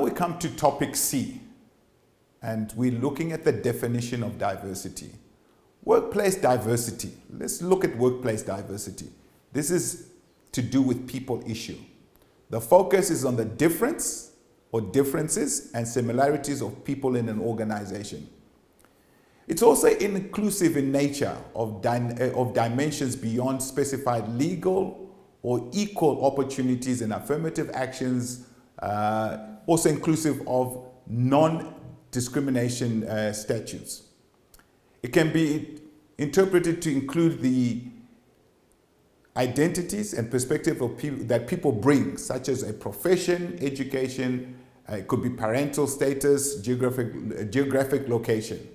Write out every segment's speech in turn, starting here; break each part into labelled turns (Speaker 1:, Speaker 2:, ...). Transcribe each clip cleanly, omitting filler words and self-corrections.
Speaker 1: we come to topic C, and we're looking at the definition of diversity. Workplace diversity. Let's look at workplace diversity. This is to do with people issue. The focus is on the difference or differences and similarities of people in an organization. It's also inclusive in nature of dimensions beyond specified legal or equal opportunities and affirmative actions, also inclusive of non-discrimination statutes. It can be interpreted to include the identities and perspective of people that people bring, such as a profession, education, it could be parental status, geographic location.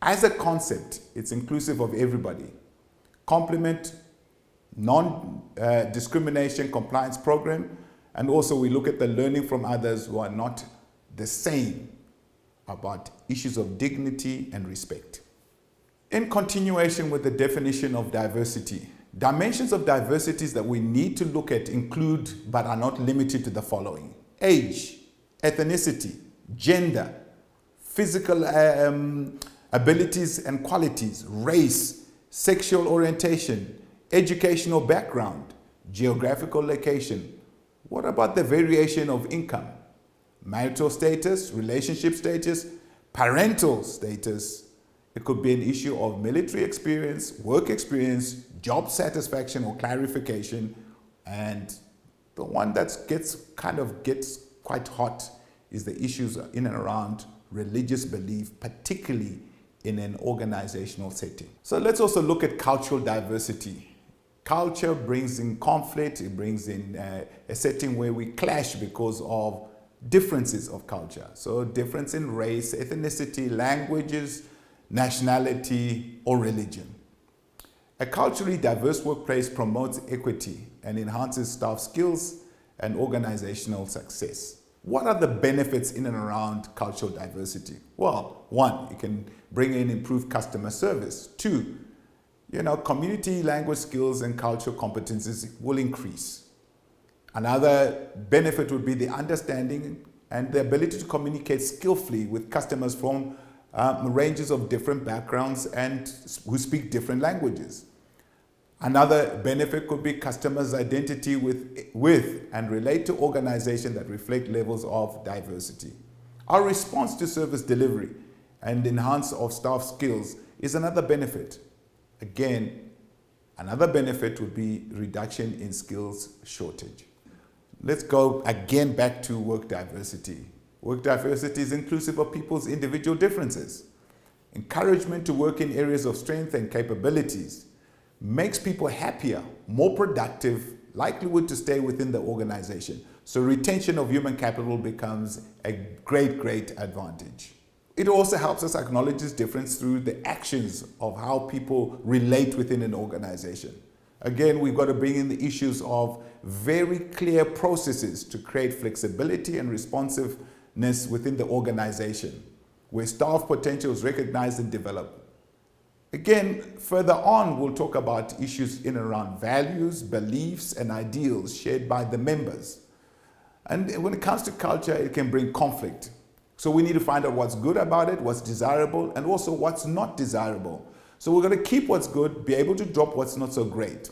Speaker 1: As a concept, it's inclusive of everybody. Complement non-discrimination compliance program, and also we look at the learning from others who are not the same about issues of dignity and respect. In continuation with the definition of diversity, dimensions of diversities that we need to look at include, but are not limited to, the following: age, ethnicity, gender, physical abilities and qualities, race, sexual orientation, educational background, geographical location. What about the variation of income, marital status, relationship status, parental status? It could be an issue of military experience, work experience, job satisfaction or clarification, and the one that gets quite hot is the issues in and around religious belief, particularly in an organizational setting. So let's also look at cultural diversity. Culture brings in conflict, it brings in a setting where we clash because of differences of culture. So difference in race, ethnicity, languages, nationality, or religion. A culturally diverse workplace promotes equity and enhances staff skills and organizational success. What are the benefits in and around cultural diversity? Well, one, it can bring in improved customer service. Two, community language skills and cultural competencies will increase. Another benefit would be the understanding and the ability to communicate skillfully with customers from ranges of different backgrounds and who speak different languages. Another benefit could be customers' identity with and relate to organizations that reflect levels of diversity. Our response to service delivery and enhance of staff skills is another benefit. Again, another benefit would be reduction in skills shortage. Let's go again back to work diversity. Work diversity is inclusive of people's individual differences. Encouragement to work in areas of strength and capabilities makes people happier, more productive, likelihood to stay within the organization. So retention of human capital becomes a great advantage. It also helps us acknowledge this difference through the actions of how people relate within an organization. Again, we've got to bring in the issues of very clear processes to create flexibility and responsiveness within the organization, where staff potential is recognized and developed. Again, further on, we'll talk about issues in and around values, beliefs, and ideals shared by the members. And when it comes to culture, it can bring conflict. So we need to find out what's good about it, what's desirable, and also what's not desirable. So we're going to keep what's good, be able to drop what's not so great.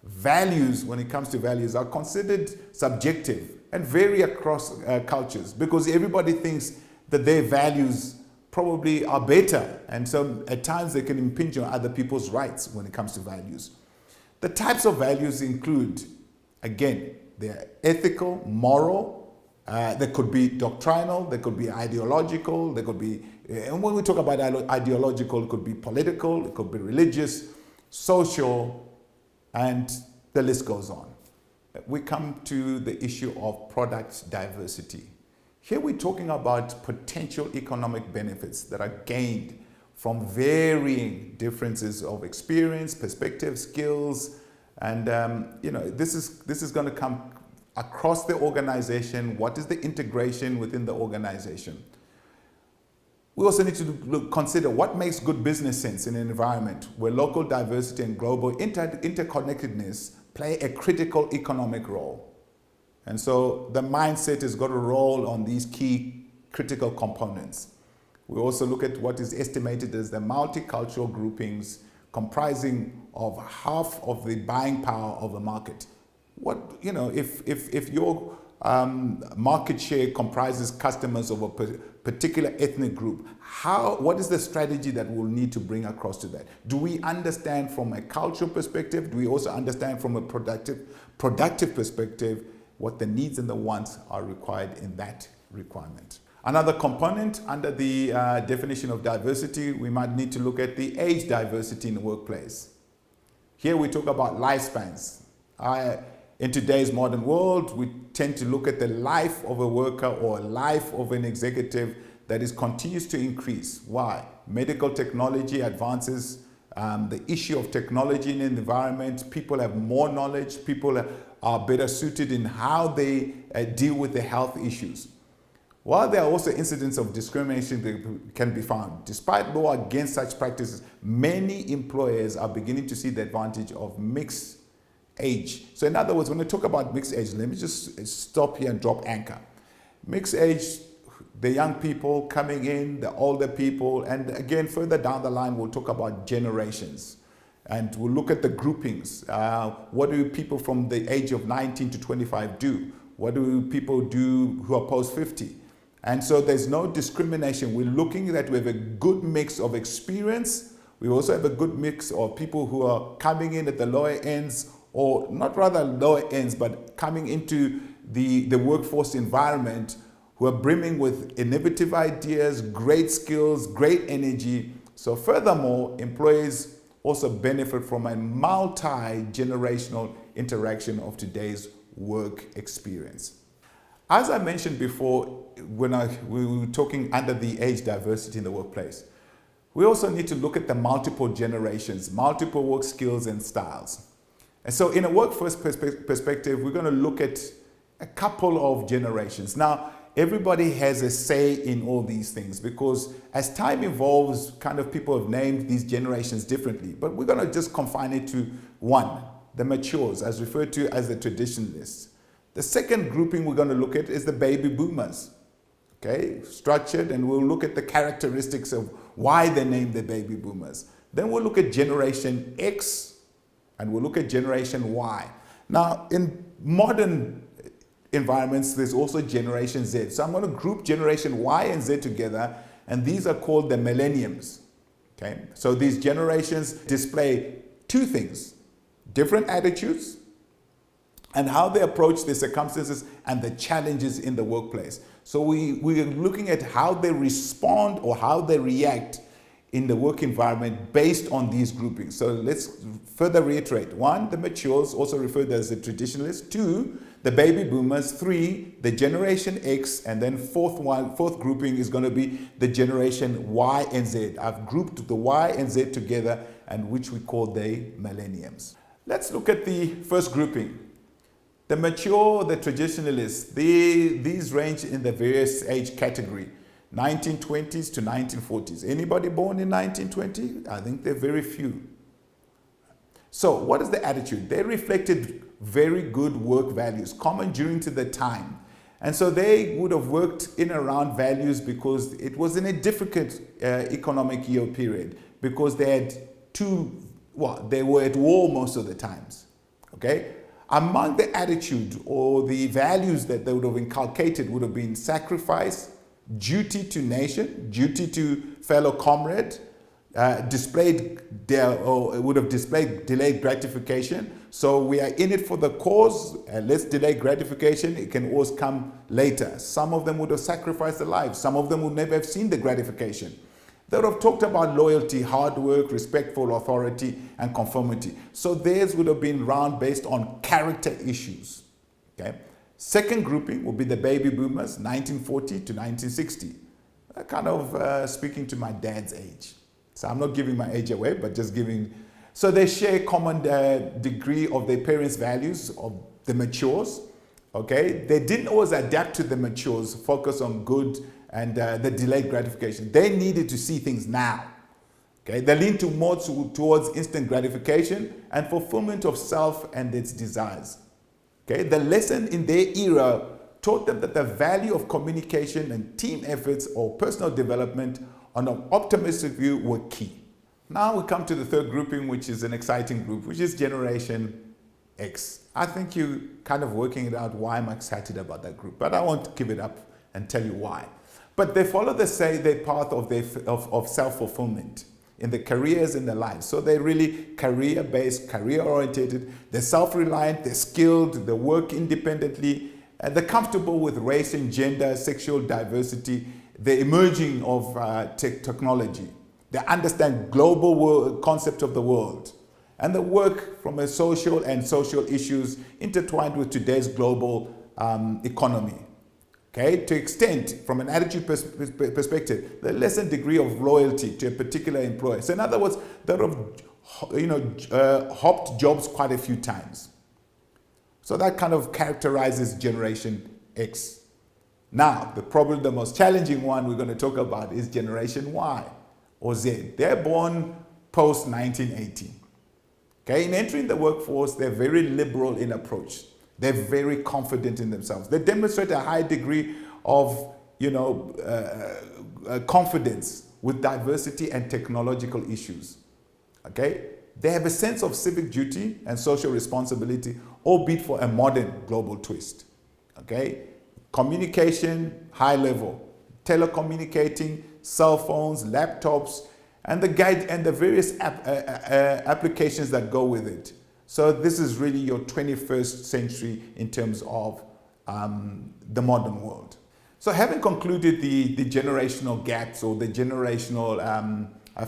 Speaker 1: Values, when it comes to values, are considered subjective and vary across cultures because everybody thinks that their values probably are better, and so at times they can impinge on other people's rights when it comes to values. The types of values include, again, they're ethical, moral, they could be doctrinal, they could be ideological, they could be, and when we talk about ideological, it could be political, it could be religious, social, and the list goes on. We come to the issue of product diversity. Here we're talking about potential economic benefits that are gained from varying differences of experience, perspective, skills, and this is going to come across the organization. What is the integration within the organization? We also need to consider what makes good business sense in an environment where local diversity and global interconnectedness play a critical economic role. And so the mindset has got a role on these key critical components. We also look at what is estimated as the multicultural groupings comprising of half of the buying power of a market. If your market share comprises customers of a particular ethnic group, what is the strategy that we'll need to bring across to that? Do we understand from a cultural perspective? Do we also understand from a productive perspective what the needs and the wants are required in that requirement? Another component under the definition of diversity, we might need to look at the age diversity in the workplace. Here we talk about lifespans. In today's modern world, we tend to look at the life of a worker or life of an executive that continues to increase. Why? Medical technology advances, the issue of technology in the environment, people have more knowledge, people are better suited in how they deal with the health issues. While there are also incidents of discrimination that can be found, despite law against such practices, many employers are beginning to see the advantage of mixed age. So in other words, when I talk about mixed age, let me just stop here and drop anchor. Mixed age, the young people coming in, the older people, and again, further down the line, we'll talk about generations. And we'll look at the groupings. What do people from the age of 19 to 25 do? What do people do who are post 50? And so there's no discrimination. We're looking that we have a good mix of experience. We also have a good mix of people who are coming in at the lower ends, or not rather lower ends, but coming into the workforce environment, who are brimming with innovative ideas, great skills, great energy. So furthermore, employees also benefit from a multi-generational interaction of today's work experience. As I mentioned before, when we were talking under the age diversity in the workplace, we also need to look at the multiple generations, multiple work skills and styles. And so in a workforce perspective, we're going to look at a couple of generations. Now, everybody has a say in all these things because as time evolves, kind of people have named these generations differently. But we're going to just confine it to one, the matures, as referred to as the traditionalists. The second grouping we're going to look at is the baby boomers. Okay, structured, and we'll look at the characteristics of why they named the baby boomers. Then we'll look at Generation X, and we'll look at Generation Y. Now, in modern environments, there's also Generation Z. So I'm going to group Generation Y and Z together, and these are called the millenniums. Okay, so these generations display two things: different attitudes and how they approach the circumstances and the challenges in the workplace. So we're looking at how they respond or how they react in the work environment based on these groupings. So let's further reiterate. One, the matures, also referred as the traditionalists. Two, the baby boomers. Three, the Generation X. And then fourth grouping is going to be the Generation Y and Z. I've grouped the Y and Z together, and which we call the millenniums. Let's look at the first grouping. The mature, the traditionalists, these range in the various age category, 1920s to 1940s. Anybody born in 1920? I think there are very few. So what is the attitude? They reflected very good work values, common during to the time. And so they would have worked in around values because it was in a difficult economic year period, because they had they were at war most of the times. Okay? Among the attitude or the values that they would have inculcated would have been sacrifice, duty to nation, duty to fellow comrade, would have displayed delayed gratification. So we are in it for the cause, let's delay gratification, it can always come later. Some of them would have sacrificed their lives, some of them would never have seen the gratification. They would have talked about loyalty, hard work, respect for authority, and conformity. So theirs would have been round based on character issues. Okay. Second grouping will be the baby boomers, 1940 to 1960. Kind of speaking to my dad's age. So I'm not giving my age away, but just giving. So they share a common degree of their parents' values, of the matures. Okay. They didn't always adapt to the matures, focus on good and the delayed gratification. They needed to see things now. Okay, they lean towards instant gratification and fulfillment of self and its desires. Okay, the lesson in their era taught them that the value of communication and team efforts or personal development on an optimistic view were key. Now we come to the third grouping, which is an exciting group, which is Generation X. I think you're kind of working it out why I'm excited about that group, but I won't give it up and tell you why. But they follow their path of self-fulfillment in their careers, in their lives. So they're really career-based, career-oriented, they're self-reliant, they're skilled, they work independently, and they're comfortable with race and gender, sexual diversity, the emerging of technology. They understand global concept of the world, and they work from a social issues intertwined with today's global economy. Okay, to extend from an attitude perspective, the lesser degree of loyalty to a particular employer. So in other words, they've hopped jobs quite a few times. So that kind of characterizes Generation X. Now, probably the most challenging one we're going to talk about is Generation Y or Z. They're born post-1980. Okay, in entering the workforce, they're very liberal in approach. They're very confident in themselves. They demonstrate a high degree of, confidence with diversity and technological issues. Okay? They have a sense of civic duty and social responsibility, albeit for a modern global twist. Okay? Communication, high level. Telecommunicating, cell phones, laptops, and the various applications that go with it. So this is really your 21st century in terms of the modern world. So having concluded the generational gaps or the generational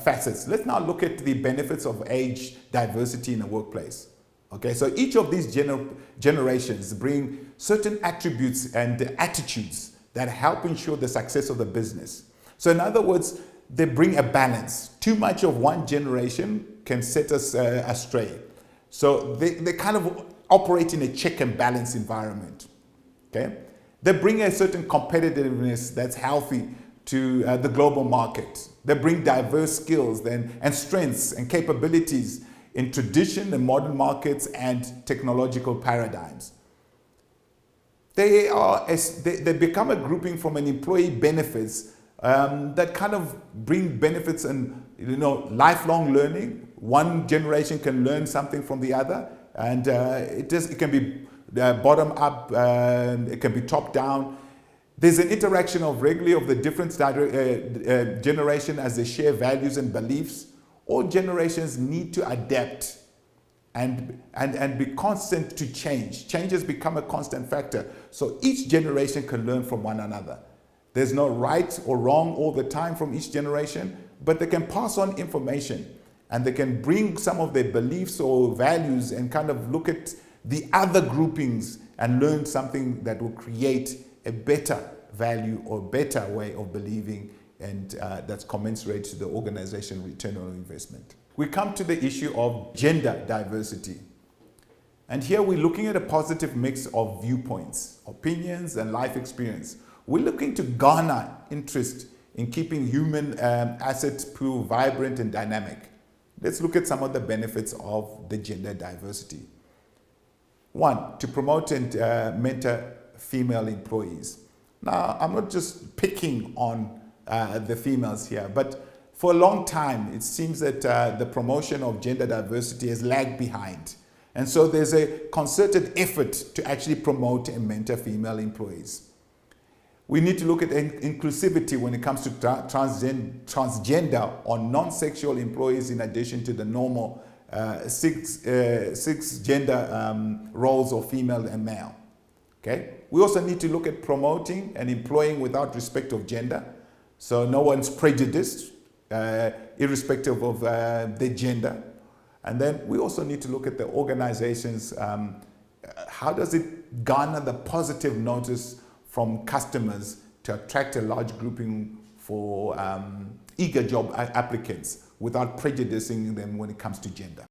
Speaker 1: facets, let's now look at the benefits of age diversity in the workplace. Okay, so each of these generations bring certain attributes and attitudes that help ensure the success of the business. So in other words, they bring a balance. Too much of one generation can set us astray. So they kind of operate in a check and balance environment. Okay? They bring a certain competitiveness that's healthy to the global market. They bring diverse skills and strengths and capabilities in tradition and modern markets and technological paradigms. They become a grouping from an employee benefits that kind of bring benefits and lifelong learning. One generation can learn something from the other, and it can be bottom up, it can be top down. There's an interaction regularly of the different generation as they share values and beliefs. All generations need to adapt and be constant to change. Change has become a constant factor. So each generation can learn from one another. There's no right or wrong all the time from each generation, but they can pass on information and they can bring some of their beliefs or values and kind of look at the other groupings and learn something that will create a better value or better way of believing, and that's commensurate to the organization return on investment. We come to the issue of gender diversity. And here we're looking at a positive mix of viewpoints, opinions, and life experience. We're looking to garner interest in keeping human assets pool vibrant and dynamic. Let's look at some of the benefits of the gender diversity. One, to promote and mentor female employees. Now, I'm not just picking on the females here, but for a long time, it seems that the promotion of gender diversity has lagged behind. And so there's a concerted effort to actually promote and mentor female employees. We need to look at inclusivity when it comes to transgender or non-sexual employees in addition to the normal six gender roles of female and male. Okay? We also need to look at promoting and employing without respect of gender. So no one's prejudiced, irrespective of their gender. And then we also need to look at the organizations. How does it garner the positive notice from customers to attract a large grouping for eager job applicants without prejudicing them when it comes to gender?